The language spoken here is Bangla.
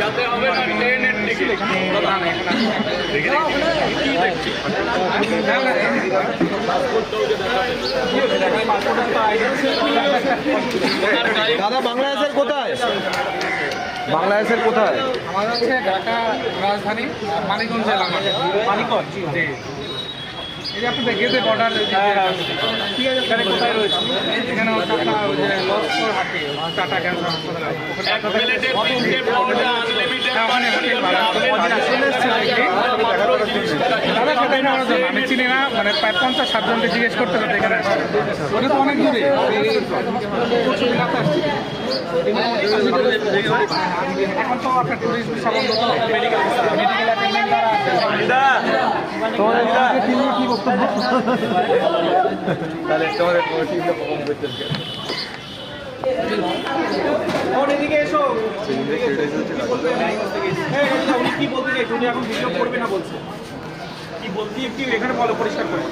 যাতে হবে না ট্রেনের টিকিট দাদা বাংলাদেশের কোথায়? বাংলাদেশের কোথায়? আমার হচ্ছে ঢাকা রাজধানী মানিকগঞ্জ জেলা। মানিকগঞ্জ জি। এই যে আপনি দেখে বর্ডার ঠিক আছে, এখানে কোথায় রয়েছে? এখানে হচ্ছে আপনার ওই যে লস্কর হাটে টাটা ক্যান্সার হাসপাতাল আমি চিনি না, মানে প্রায় 50-60 জনকে জিজ্ঞেস করতে হবে এখানে আসছে। ওটা তো অনেক দূরে, এখন তো আপনার টুরিস্ট ভিসা বন্ধ, তো মেডিকেল অ্যাটেন্ডেন্ট যারা আছে কি বক্তব্য? তাহলে তোমাদের টিমটা পারফর্ম করতেছে। এদিকে এসো। কি বলতে চাই? তুমি এখন ভিডিও করবে না বলছে, কি বলতে, কি এখানে বলো, পরিষ্কার করো।